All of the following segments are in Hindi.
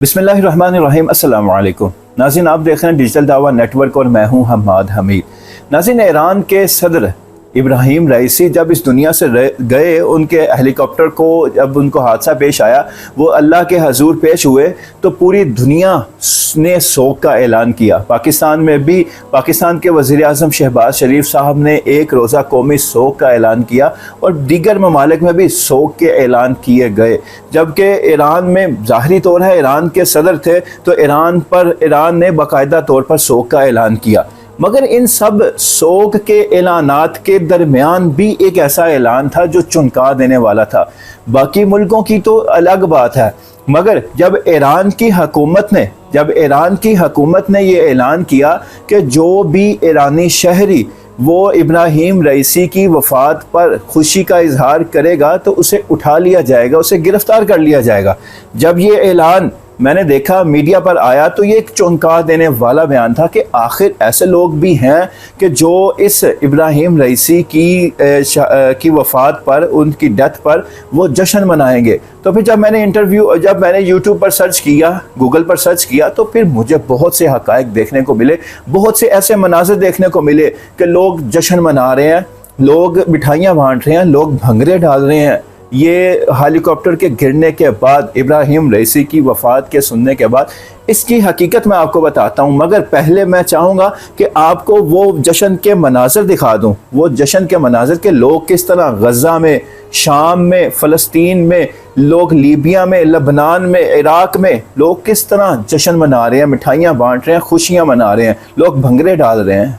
बिस्मिल्लाहिर्रहमानिर्रहीम। अस्सलाम वालेकुम नाज़रीन, आप देख रहे हैं डिजिटल दावा नेटवर्क और मैं हूं हम्माद हमीद। नाज़रीन, ईरान के सदर इब्राहिम रईसी जब इस दुनिया से गए, उनके हेलीकॉप्टर को जब उनको हादसा पेश आया, वो अल्लाह के हजूर पेश हुए तो पूरी दुनिया ने शोक का ऐलान किया। पाकिस्तान में भी पाकिस्तान के वज़ीर आज़म शहबाज शरीफ साहब ने एक रोज़ा कौमी शोक का ऐलान किया और दीगर ममालिक में भी शोक के ऐलान किए गए। जबकि ईरान में ज़ाहरी तौर है ईरान के सदर थे तो ईरान ने बाकायदा तौर पर शोक का ऐलान किया। मगर इन सब शोक के ऐलानात के दरमियान भी एक ऐसा ऐलान था जो चौंका देने वाला था। बाकी मुल्कों की तो अलग बात है, मगर जब ईरान की हुकूमत ने ये ऐलान किया कि जो भी ईरानी शहरी वो इब्राहिम रईसी की वफ़ात पर खुशी का इजहार करेगा तो उसे उठा लिया जाएगा, उसे गिरफ्तार कर लिया जाएगा। जब ये ऐलान मैंने देखा मीडिया पर आया तो ये एक चौंका देने वाला बयान था कि आखिर ऐसे लोग भी हैं कि जो इस इब्राहिम रईसी की वफ़ात पर, उनकी डेथ पर वो जश्न मनाएंगे। तो फिर जब मैंने यूट्यूब पर सर्च किया, गूगल पर सर्च किया, तो फिर मुझे बहुत से हक़ाइक़ देखने को मिले, बहुत से ऐसे मनाज़िर देखने को मिले कि लोग जश्न मना रहे हैं, लोग मिठाइयाँ बांट रहे हैं, लोग भंगरे डाल रहे हैं। ये हेलीकॉप्टर के गिरने के बाद, इब्राहिम रईसी की वफ़ात के सुनने के बाद, इसकी हकीकत मैं आपको बताता हूँ। मगर पहले मैं चाहूँगा कि आपको वो जश्न के मनाज़र दिखा दूँ, वो जश्न के मनाज़र के लोग किस तरह गज़ा में, शाम में, फ़लस्तीन में, लोग लीबिया में, लबनान में, इराक़ में लोग किस तरह जश्न मना रहे हैं, मिठाइयाँ बांट रहे हैं, खुशियाँ मना रहे हैं, लोग भंगरे डाल रहे हैं।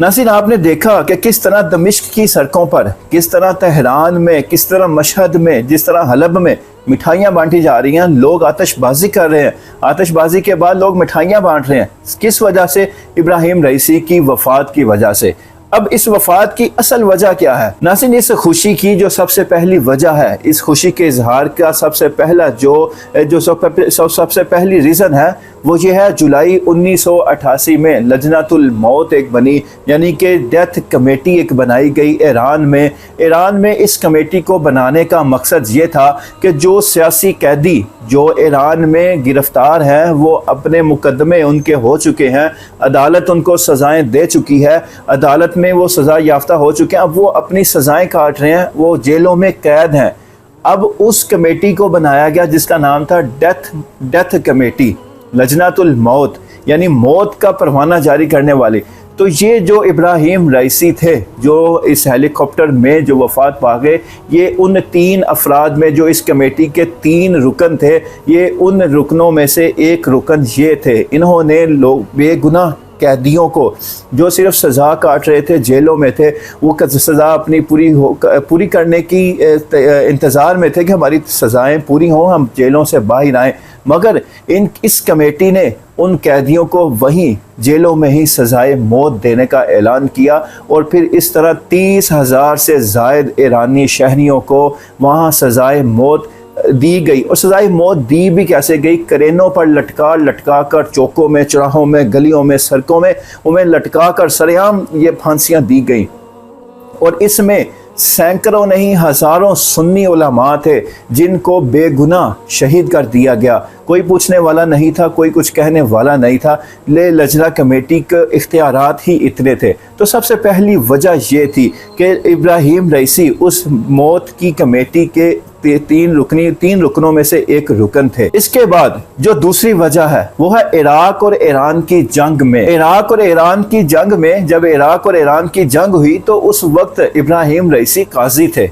नाज़रीन, आपने देखा कि किस तरह दमिश्क की सड़कों पर, किस तरह तेहरान में, किस तरह मशहद में, जिस तरह हलब में मिठाइयाँ बांटी जा रही हैं, लोग आतिशबाजी कर रहे हैं। आतिशबाजी के बाद लोग मिठाइयाँ बांट रहे हैं। किस वजह से? इब्राहिम रईसी की वफ़ात की वजह से। अब इस वफ़ात की असल वजह क्या है? नाज़रीन, इस खुशी की जो सबसे पहली वजह है, इस खुशी के इजहार का सबसे पहला सबसे पहली रीज़न है, वो ये है जुलाई 1988 में लजनतुल मौत एक बनी, यानी कि डेथ कमेटी एक बनाई गई ईरान में। इस कमेटी को बनाने का मकसद ये था कि जो सियासी कैदी जो ईरान में गिरफ़्तार हैं, वो अपने मुकदमे उनके हो चुके हैं, अदालत उनको सज़ाएँ दे चुकी है, अदालत में वो सज़ा याफ्ता हो चुके हैं, अब वो अपनी सज़ाएँ काट रहे हैं, वो जेलों में कैद हैं। अब उस कमेटी को बनाया गया जिसका नाम था डेथ कमेटी, लजनतुल मौत, यानी मौत का परवाना जारी करने वाली। तो ये जो इब्राहिम रईसी थे जो इस हेलीकॉप्टर में जो वफ़ात पा गए, ये उन 3 अफराद में जो इस कमेटी के 3 रुकन थे, ये उन रुकनों में से एक रुकन ये थे। इन्होंने लोग बेगुनाह कैदियों को जो सिर्फ सज़ा काट रहे थे, जेलों में थे, वो सज़ा अपनी पूरी करने की इंतज़ार में थे कि हमारी सज़ाएँ पूरी हों, हम जेलों से बाहर आएँ। मगर इस कमेटी ने उन कैदियों को वहीं जेलों में ही सज़ाए मौत देने का ऐलान किया और फिर इस तरह 30,000 से ज़ायद ईरानी शहरियों को वहाँ सज़ाए मौत दी गई। और सज़ाए मौत दी भी कैसे गई? करेनों पर लटका कर, चौकों में, चौराहों में, गलियों में, सड़कों में उन्हें लटका कर सरेआम ये फांसियाँ दी गई। और इसमें सैकड़ों नहीं हज़ारों सुन्नी उलमा थे जिनको बेगुनाह शहीद कर दिया गया। कोई पूछने वाला नहीं था, कोई कुछ कहने वाला नहीं था। ले लजना कमेटी के इख्तियारात ही इतने थे। तो सबसे पहली वजह ये थी कि इब्राहिम रईसी उस मौत की कमेटी के 3 रुकनों में से एक रुकन थे। इसके बाद जो दूसरी वजह है वो है इराक और ईरान की जंग में। इराक और ईरान की जंग में जब इराक और ईरान की जंग हुई तो उस वक्त इब्राहिम रईसी काजी थे।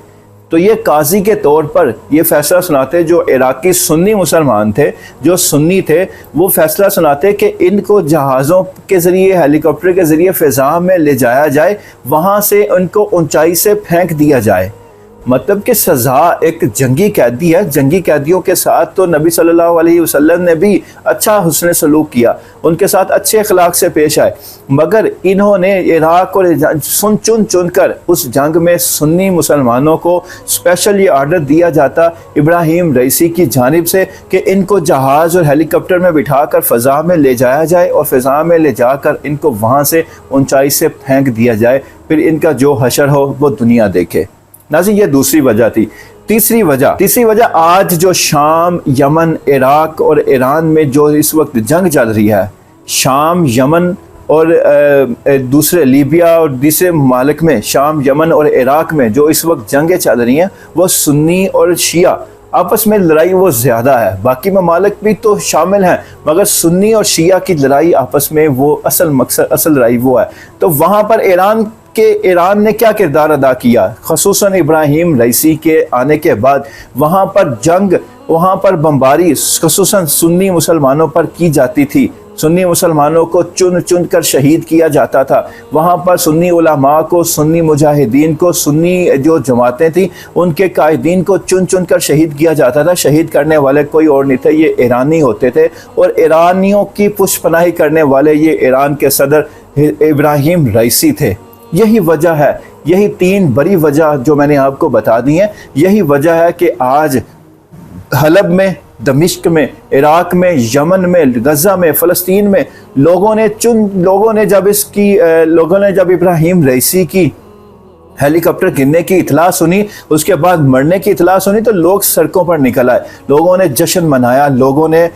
तो ये काजी के तौर पर ये फैसला सुनाते, जो इराकी सुन्नी मुसलमान थे, जो सुन्नी थे, वो फैसला सुनाते कि इनको जहाज़ों के ज़रिए, हेलीकॉप्टर के ज़रिए फ़िज़ा में ले जाया जाए, वहाँ से उनको ऊंचाई से फेंक दिया जाए। मतलब कि सज़ा एक जंगी कैदी है। जंगी कैदियों के साथ तो नबी सल्लल्लाहु अलैहि वसल्लम ने भी अच्छा हुस्न सलूक किया, उनके साथ अच्छे अखलाक से पेश आए। मगर इन्होंने इराक और चुन कर उस जंग में सुन्नी मुसलमानों को स्पेशल ये आर्डर दिया जाता इब्राहिम रईसी की जानिब से कि इनको जहाज़ और हेलीकॉप्टर में बिठा कर फ़ज़ा में ले जाया जाए और फ़ज़ा में ले जाकर इनको वहाँ से ऊंचाई से फेंक दिया जाए, फिर इनका जो हशर हो वो दुनिया देखे। नाज़रीन, ये दूसरी वजह थी। तीसरी वजह आज जो शाम, यमन, इराक और ईरान में जो इस वक्त जंग चल रही है, शाम, यमन और दूसरे लीबिया और दूसरे ममालिक में, शाम, यमन और इराक में जो इस वक्त जंगें चल रही हैं, वो सुन्नी और शिया आपस में लड़ाई वो ज़्यादा है। बाकी ममालिक भी तो शामिल हैं, मगर सुन्नी और शिया की लड़ाई आपस में वो असल लड़ाई वो है। तो वहाँ पर ईरान ने क्या किरदार अदा किया? ख़ुसूसन इब्राहिम रईसी के आने के बाद वहाँ पर जंग, वहाँ पर बमबारी ख़ुसूसन सुन्नी मुसलमानों पर की जाती थी। सुन्नी मुसलमानों को चुन कर शहीद किया जाता था। वहाँ पर सुन्नी उलमा को, सुन्नी मुजाहिदीन को, सुन्नी जो जमातें थी उनके कायदीन को चुन कर शहीद किया जाता था। शहीद करने वाले कोई और नहीं थे, ये ईरानी होते थे। और ईरानियों की पुष्पनाही करने वाले ये ईरान के सदर इब्राहिम रईसी थे। यही वजह है, यही 3 बड़ी वजह जो मैंने आपको बता दी हैं, यही वजह है कि आज हलब में, दमिश्क में, इराक में, यमन में, गज़ा में, फ़लस्तीन में लोगों ने जब इब्राहिम रईसी की हेलीकॉप्टर गिरने की इतला सुनी, उसके बाद मरने की इतला सुनी, तो लोग सड़कों पर निकल आए। लोगों ने जश्न मनाया, लोगों ने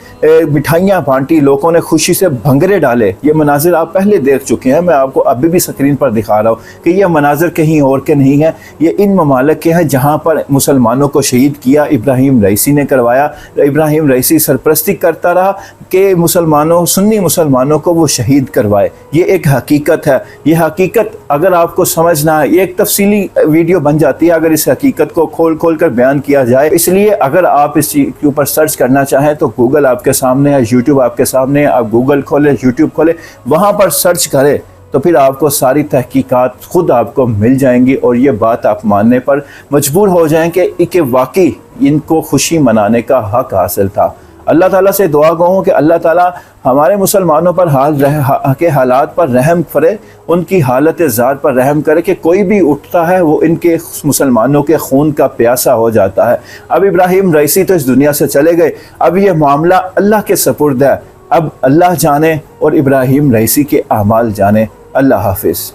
मिठाइयाँ बांटी, लोगों ने खुशी से भंगरे डाले। ये मनाजिर आप पहले देख चुके हैं, मैं आपको अभी भी स्क्रीन पर दिखा रहा हूँ कि ये मनाजिर कहीं और के नहीं हैं, ये इन ममालिक के हैं जहाँ पर मुसलमानों को शहीद किया इब्राहिम रईसी ने करवाया। इब्राहिम रईसी सरपरस्ती करता रहा कि मुसलमानों, सुन्नी मुसलमानों को वो शहीद करवाए। ये एक हकीकत है। ये हकीकत अगर आपको समझना है, ये एक तफसीली वीडियो बन जाती है अगर इस हकीकत को खोल कर बयान किया जाए। इसलिए अगर आप इस चीज़ के ऊपर सर्च करना चाहें तो गूगल आपके सामने है, यूट्यूब आपके सामने है। आप गूगल खोलें, यूट्यूब खोलें, वहाँ पर सर्च करें तो फिर आपको सारी तहकीकात खुद आपको मिल जाएंगी और ये बात आप मानने पर मजबूर हो जाएंगे कि वाकई इनको खुशी मनाने का हक हासिल था। अल्लाह ताला से दुआ कहूँ कि अल्लाह ताला हमारे मुसलमानों पर के हालात पर रहम करे, उनकी हालत ज़ार पर रहम करे कि कोई भी उठता है वो इनके मुसलमानों के खून का प्यासा हो जाता है। अब इब्राहिम रईसी तो इस दुनिया से चले गए, अब ये मामला अल्लाह के सपुर्द है। अब अल्लाह जाने और इब्राहिम रईसी के आमाल जाने। अल्लाह हाफिज़।